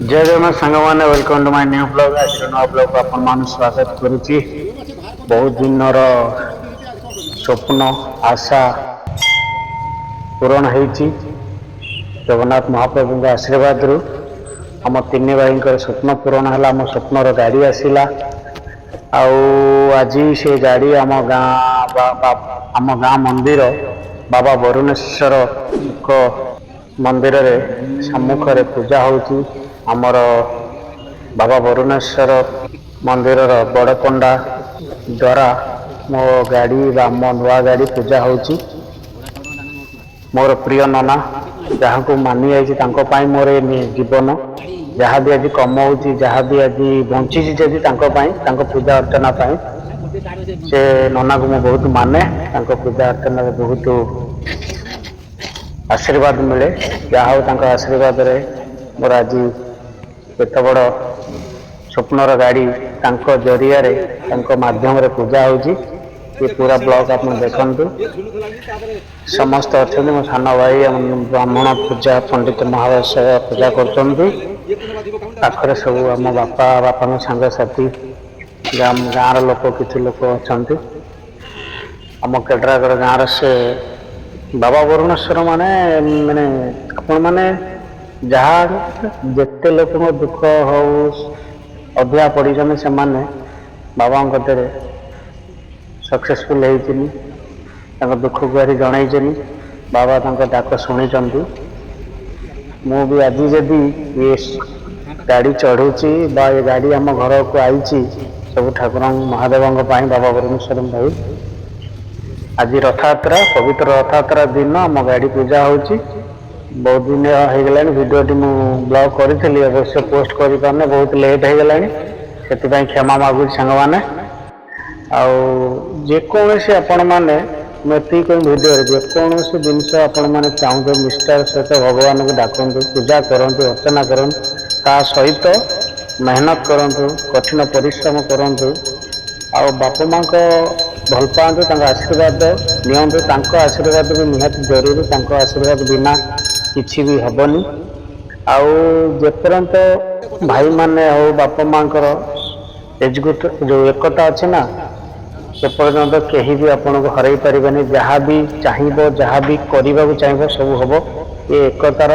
जय जगन्नाथ सांग मैंने welcome to my new blog. आज नुआ ब्लॉग को आपण मान स्वागत करुच्ची। बहुत दिन स्वप्न आशा पूरण होती जगन्नाथ महाप्रभु के आशीर्वाद रु आम तीन भाई स्वप्न पूरण है। आम स्वप्नर गाड़ी आसला आज से गाड़ी आम गाँ मंदिर बाबा वरुणेश्वर मंदिर रे सम्मुख रे पूजा होती। आमर बाबा वरुणेश्वर मंदिर बड़ पंडा द्वारा मो गाड़ी मो नुआ गाड़ी पूजा होती। मोर प्रिय नना जहाँ को मानी जाए मोर जीवन जहाँ भी आज कमाऊँ जहाँ भी आज बंची जदि पूजा अर्चना से नना को मुझे बहुत माने पूजा अर्चना बहुत आशीर्वाद मिले। जहाँ आशीर्वाद रे मोर आज एत बड़ स्वप्नर गाड़ी जरिया माध्यम रे पूजा होची। ये पूरा ब्लॉग आप देखु समस्त अच्छा मो सान भाई ब्राह्मण पूजा पंडित महाशय पूजा कर सब आम बापा बापा सांग साथी गाँव लोक किसी लोक अच्छा आम केड्रागढ़ गाँव से बाबा वरुणेश्वर माने माने आपण माने जहाँ जिते लोक दुख हो अभिया पड़ी से माने बाबा सक्सेसफुल होती दुख गुहारी जन बाबा डाक शुणी मु भी आज जदि ये गाड़ी चढ़ुची ये गाड़ी आम घर को आई सब ठाकुर महादेव बाबा वरुणेश्वर भाई आज रथयात्रा पवित्र रथयात्रा दिन आम गाड़ी पूजा होची। बहुत दिन हो गला भिडियोटी मु ब्लॉग करी अवश्य पोस्ट कर पारने बहुत लेट हो गला से क्षमा मागु सांग मैंने आकोसी आपण मैंने मुझे भिडियो जेकोसी जिनस आपण मैंने चाहते निष्ठार सहित भगवान को डाकतु पूजा करूँ अर्चना करूँ ता सहित मेहनत करूँ कठिन परिश्रम करूँ आ बापा माँ को भल पातु आशीर्वाद नियंतु आशीर्वाद भी निहाती जरूरी आशीर्वाद बिना किसी भी हेनी आपर्यंत भाई माने हो बापा माँ एजुकेट जो एकता अच्छी ना से पर्यंत कहीं भी आपन को हरई पारे जहाँ भी चाहिए जहाँ भी करने को चाहिए सब हम ये एकतार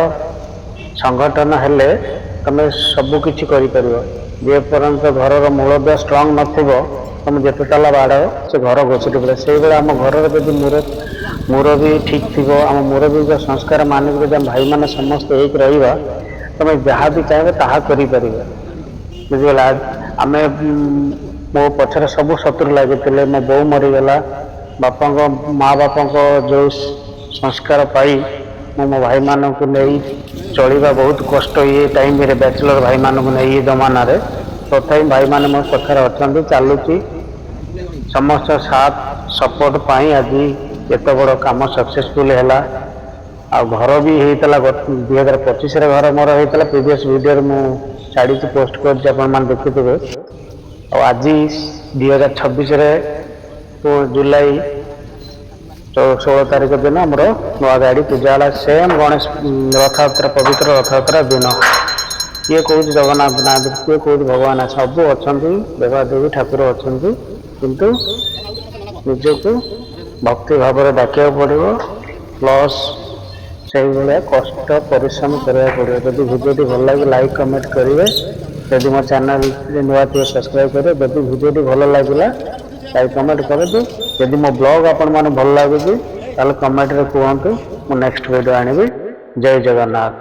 संगठन हेले तुम सबकि जे पर्यंत घर मूलदुआ स्ट्रंग न तुम जिते ताला बाड़ से घर घोषित पड़े से भाई आम घर जब मुरबी ठीक थी आम मुरबी संस्कार मानिक भाई मैंने समस्त एक रहा तुम जहाँ भी चाहिए ताहा करें बुझीगला। आम मो पचर सब शत्रु लगे मो बो मरीगला बापा माँ बापा जो संस्कार पाई मो भाई मान को नहीं चलवा बहुत कष्ट ये टाइम रे बैचलर भाई मान को नहीं जमाना रे तथा भाई मैंने मो पचर अच्छा चलुची समस्त साथ सपोर्ट पाई आज एत बड़ काम सक्सेसफुल है। आ घर भी होता 2025 घर मोर होता प्रीवियस वीडियो मुझे छाड़ी पोस्ट कर देखुवे आज 2026 जुलाई 16 तारीख दिन आमर नुआ गाड़ी पूजा है सेम गणेश रथयात्रा पवित्र रथयात्रा दिन किए कौन जगन्नाथ ना किए कौन भगवान सब अच्छा देवादेवी ठाकुर अच्छा किंतु निजको भक्ति भाव में डाक पड़ो प्लस से भाया कष्ट परिश्रम कराया पड़ो। जब भिडियोटी भल लगे लाइक कमेंट करेंगे जदि मो चैनल नुआ थी सब्सक्राइब करें जब भिडियोटी भल लगे लाइक कमेंट करूँ जदि मो ब्लॉग आपण मैंने भल लगे कमेंट रे कहतु मु नेक्स्ट वीडियो आनिबी। जय जगन्नाथ।